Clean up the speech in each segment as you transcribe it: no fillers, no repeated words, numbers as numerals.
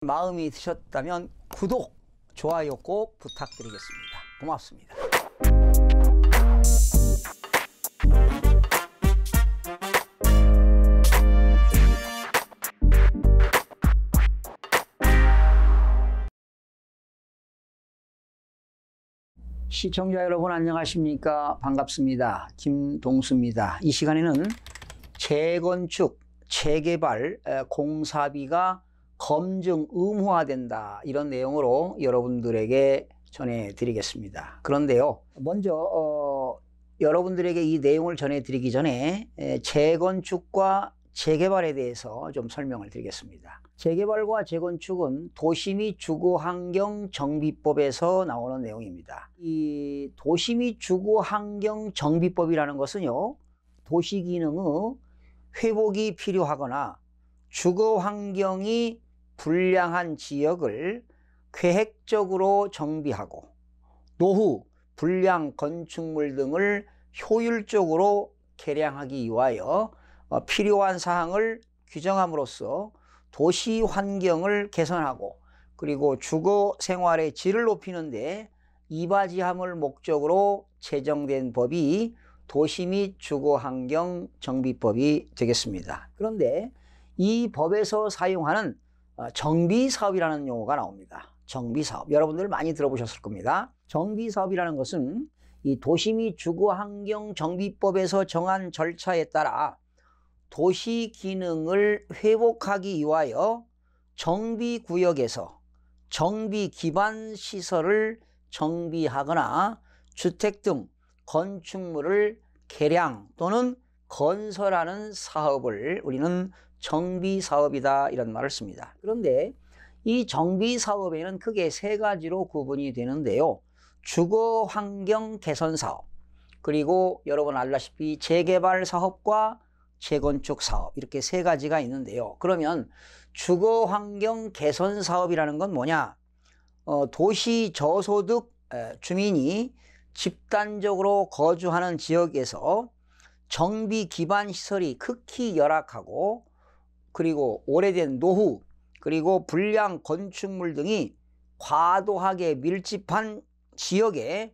마음이 드셨다면 구독, 좋아요 꼭 부탁드리겠습니다. 고맙습니다. 시청자 여러분 안녕하십니까? 반갑습니다. 김동수입니다. 이 시간에는 재건축, 재개발 공사비가 검증 의무화된다 이런 내용으로 여러분들에게 전해드리겠습니다. 그런데요, 먼저 여러분들에게 이 내용을 전해드리기 전에 재건축과 재개발에 대해서 좀 설명을 드리겠습니다. 재개발과 재건축은 도시 및 주거환경정비법에서 나오는 내용입니다. 이 도시 및 주거환경정비법이라는 것은요, 도시기능의 회복이 필요하거나 주거환경이 불량한 지역을 계획적으로 정비하고 노후 불량 건축물 등을 효율적으로 개량하기 위하여 필요한 사항을 규정함으로써 도시 환경을 개선하고 그리고 주거 생활의 질을 높이는 데 이바지함을 목적으로 제정된 법이 도시 및 주거환경 정비법이 되겠습니다. 그런데 이 법에서 사용하는 정비사업이라는 용어가 나옵니다. 정비사업. 여러분들 많이 들어보셨을 겁니다. 정비사업이라는 것은 이 도시 및 주거환경 정비법에서 정한 절차에 따라 도시 기능을 회복하기 위하여 정비구역에서 정비 기반 시설을 정비하거나 주택 등 건축물을 개량 또는 건설하는 사업을 우리는 정비사업이다 이런 말을 씁니다. 그런데 이 정비사업에는 크게 세 가지로 구분이 되는데요. 주거환경 개선사업, 그리고 여러분 알다시피 재개발사업과 재건축사업, 이렇게 세 가지가 있는데요. 그러면 주거환경 개선사업이라는 건 뭐냐? 도시 저소득 주민이 집단적으로 거주하는 지역에서 정비 기반 시설이 극히 열악하고 그리고 오래된 노후 그리고 불량 건축물 등이 과도하게 밀집한 지역의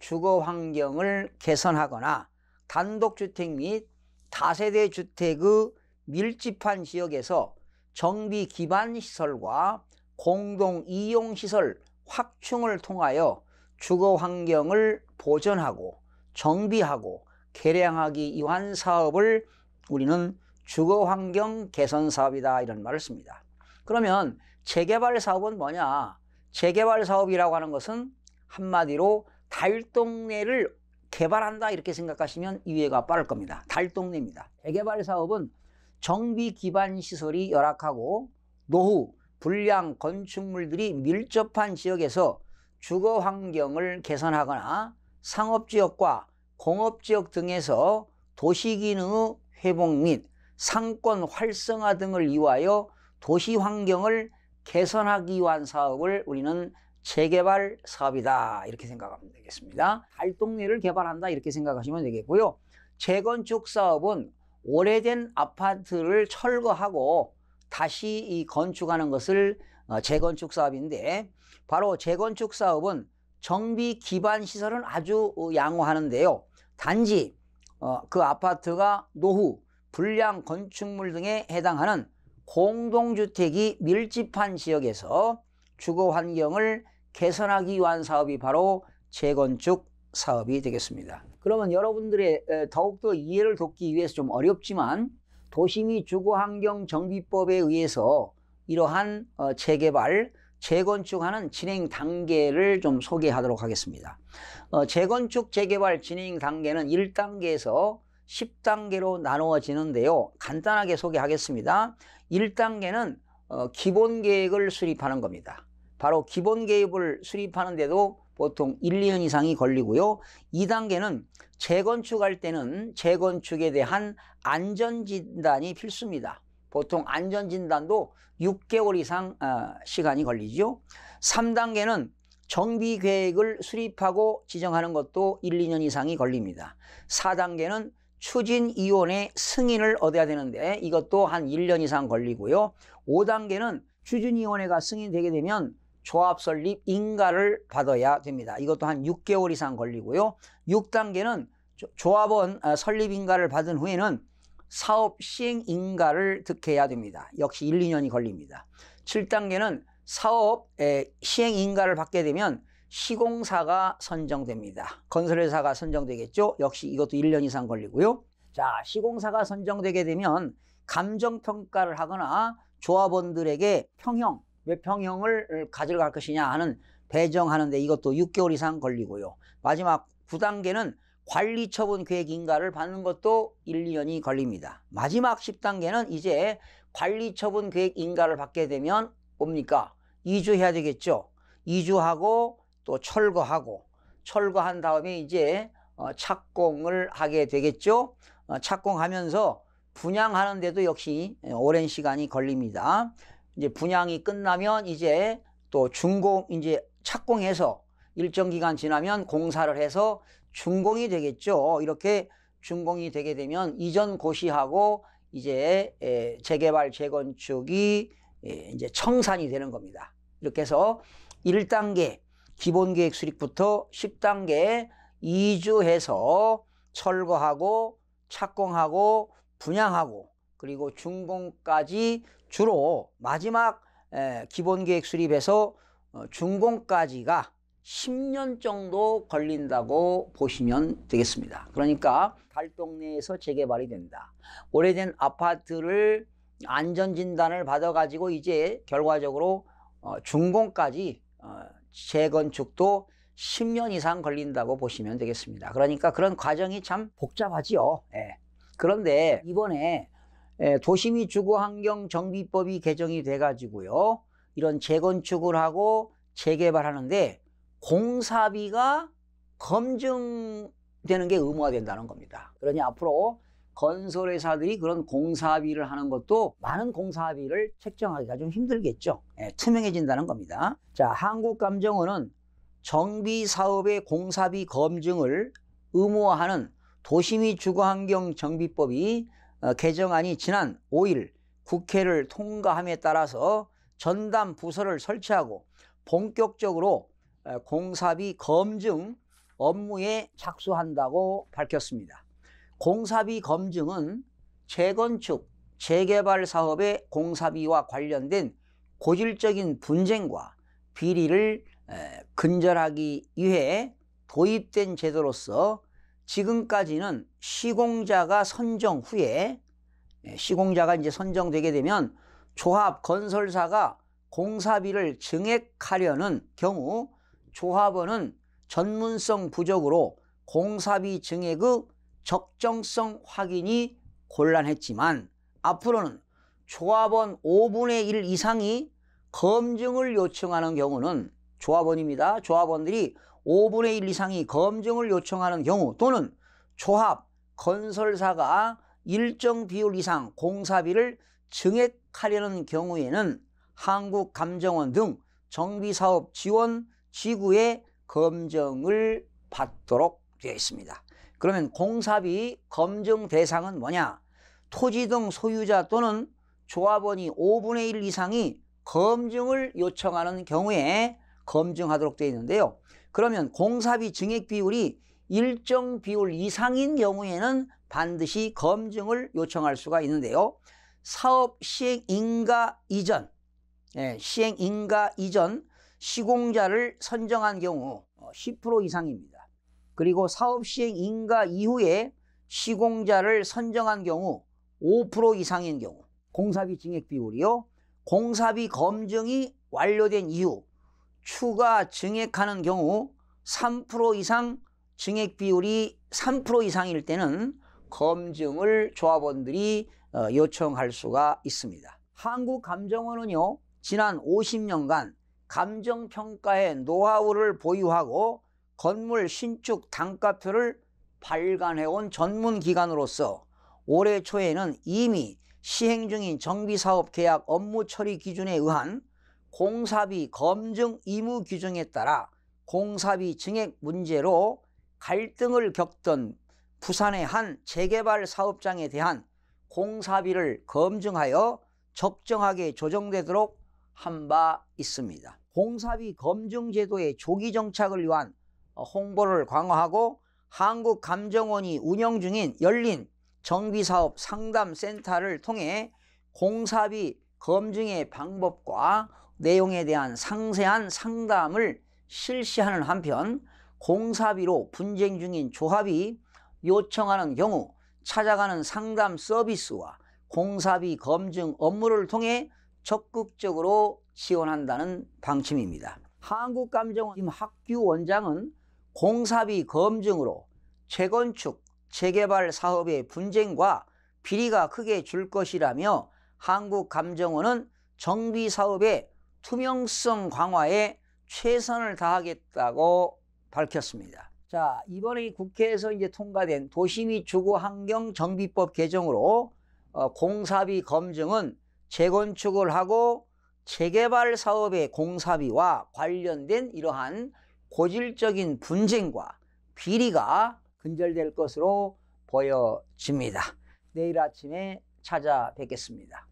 주거 환경을 개선하거나 단독주택 및 다세대 주택의 밀집한 지역에서 정비 기반 시설과 공동 이용 시설 확충을 통하여 주거 환경을 보존하고 정비하고 개량하기 위한 사업을 우리는 주거환경 개선사업이다 이런 말을 씁니다. 그러면 재개발 사업은 뭐냐? 재개발 사업이라고 하는 것은 한마디로 달동네를 개발한다 이렇게 생각하시면 이해가 빠를 겁니다. 달동네입니다. 재개발 사업은 정비 기반 시설이 열악하고 노후 불량 건축물들이 밀접한 지역에서 주거 환경을 개선하거나 상업지역과 공업지역 등에서 도시기능의 회복 및 상권 활성화 등을 위하여 도시 환경을 개선하기 위한 사업을 우리는 재개발 사업이다 이렇게 생각하면 되겠습니다. 달동네를 개발한다 이렇게 생각하시면 되겠고요. 재건축 사업은 오래된 아파트를 철거하고 다시 이 건축하는 것을 재건축 사업인데, 바로 재건축 사업은 정비 기반 시설은 아주 양호하는데요. 단지 그 아파트가 노후 불량 건축물 등에 해당하는 공동주택이 밀집한 지역에서 주거 환경을 개선하기 위한 사업이 바로 재건축 사업이 되겠습니다. 그러면 여러분들의 더욱더 이해를 돕기 위해서 좀 어렵지만 도시 및 주거환경 정비법에 의해서 이러한 재개발, 재건축하는 진행 단계를 좀 소개하도록 하겠습니다. 재건축, 재개발 진행 단계는 1단계에서 10단계로 나누어지는데요. 간단하게 소개하겠습니다. 1단계는 기본 계획을 수립하는 겁니다. 바로 기본 계획을 수립하는데도 보통 1, 2년 이상이 걸리고요. 2단계는 재건축할 때는 재건축에 대한 안전진단이 필수입니다. 보통 안전진단도 6개월 이상 시간이 걸리죠. 3단계는 정비계획을 수립하고 지정하는 것도 1, 2년 이상이 걸립니다. 4단계는 추진위원회 승인을 얻어야 되는데 이것도 한 1년 이상 걸리고요. 5단계는 추진위원회가 승인되게 되면 조합 설립 인가를 받아야 됩니다. 이것도 한 6개월 이상 걸리고요. 6단계는 조합원 설립 인가를 받은 후에는 사업 시행 인가를 득해야 됩니다. 역시 1, 2년이 걸립니다. 7단계는 사업 시행 인가를 받게 되면 시공사가 선정됩니다. 건설회사가 선정되겠죠. 역시 이것도 1년 이상 걸리고요. 자, 시공사가 선정되게 되면 감정평가를 하거나 조합원들에게 평형, 몇 평형을 가져갈 것이냐 하는 배정하는데 이것도 6개월 이상 걸리고요. 마지막 9단계는 관리처분 계획 인가를 받는 것도 1, 2년이 걸립니다. 마지막 10단계는 이제 관리처분 계획 인가를 받게 되면 뭡니까? 이주해야 되겠죠. 이주하고 또 철거한 다음에 이제 착공을 하게 되겠죠. 착공하면서 분양하는데도 역시 오랜 시간이 걸립니다. 이제 분양이 끝나면 이제 또 이제 착공해서 일정 기간 지나면 공사를 해서 준공이 되겠죠. 이렇게 준공이 되게 되면 이전 고시하고 이제 재개발 재건축이 이제 청산이 되는 겁니다. 이렇게 해서 1단계 기본계획 수립부터 10단계 이주해서 철거하고 착공하고 분양하고 그리고 준공까지 주로 마지막 기본계획 수립에서 준공까지가 10년 정도 걸린다고 보시면 되겠습니다. 그러니까 달동 내에서 재개발이 된다. 오래된 아파트를 안전진단을 받아가지고 이제 결과적으로 준공까지 재건축도 10년 이상 걸린다고 보시면 되겠습니다. 그러니까 그런 과정이 참 복잡하지요. 그런데 이번에 도시및주거환경정비법이 개정이 돼가지고요. 이런 재건축을 하고 재개발하는데 공사비가 검증되는 게 의무화된다는 겁니다. 그러니 앞으로 건설회사들이 그런 공사비를 하는 것도 많은 공사비를 책정하기가 좀 힘들겠죠. 투명해진다는 겁니다. 자, 한국감정원은 정비사업의 공사비 검증을 의무화하는 도시및주거환경정비법이 개정안이 지난 5일 국회를 통과함에 따라서 전담 부서를 설치하고 본격적으로 공사비 검증 업무에 착수한다고 밝혔습니다. 공사비 검증은 재건축, 재개발 사업의 공사비와 관련된 고질적인 분쟁과 비리를 근절하기 위해 도입된 제도로서 지금까지는 시공자가 선정 후에 시공자가 이제 선정되게 되면 조합 건설사가 공사비를 증액하려는 경우 조합원은 전문성 부족으로 공사비 증액의 적정성 확인이 곤란했지만 앞으로는 조합원 5분의 1 이상이 검증을 요청하는 경우는 조합원입니다. 조합원들이 5분의 1 이상이 검증을 요청하는 경우 또는 조합 건설사가 일정 비율 이상 공사비를 증액하려는 경우에는 한국감정원 등 정비사업 지원 지구의 검증을 받도록 되어 있습니다. 그러면 공사비 검증 대상은 뭐냐? 토지 등 소유자 또는 조합원이 5분의 1 이상이 검증을 요청하는 경우에 검증하도록 되어 있는데요. 그러면 공사비 증액 비율이 일정 비율 이상인 경우에는 반드시 검증을 요청할 수가 있는데요. 사업 시행인가 이전, 시행인가 이전 시공자를 선정한 경우 10% 이상입니다. 그리고 사업 시행인가 이후에 시공자를 선정한 경우 5% 이상인 경우 공사비 증액 비율이요. 공사비 검증이 완료된 이후 추가 증액하는 경우 3% 이상 증액 비율이 3% 이상일 때는 검증을 조합원들이 요청할 수가 있습니다. 한국감정원은요, 지난 50년간 감정평가의 노하우를 보유하고 건물 신축 단가표를 발간해온 전문기관으로서 올해 초에는 이미 시행 중인 정비사업 계약 업무 처리 기준에 의한 공사비 검증 의무 규정에 따라 공사비 증액 문제로 갈등을 겪던 부산의 한 재개발 사업장에 대한 공사비를 검증하여 적정하게 조정되도록 한 바 있습니다. 공사비 검증 제도의 조기 정착을 위한 홍보를 강화하고 한국감정원이 운영 중인 열린 정비사업 상담센터를 통해 공사비 검증의 방법과 내용에 대한 상세한 상담을 실시하는 한편 공사비로 분쟁 중인 조합이 요청하는 경우 찾아가는 상담 서비스와 공사비 검증 업무를 통해 적극적으로 지원한다는 방침입니다. 한국감정원 김학규 원장은 공사비 검증으로 재건축, 재개발 사업의 분쟁과 비리가 크게 줄 것이라며 한국감정원은 정비사업의 투명성 강화에 최선을 다하겠다고 밝혔습니다. 자, 이번에 국회에서 이제 통과된 도시 및 주거 환경 정비법 개정으로 공사비 검증은 재건축을 하고 재개발 사업의 공사비와 관련된 이러한 고질적인 분쟁과 비리가 근절될 것으로 보여집니다. 내일 아침에 찾아뵙겠습니다.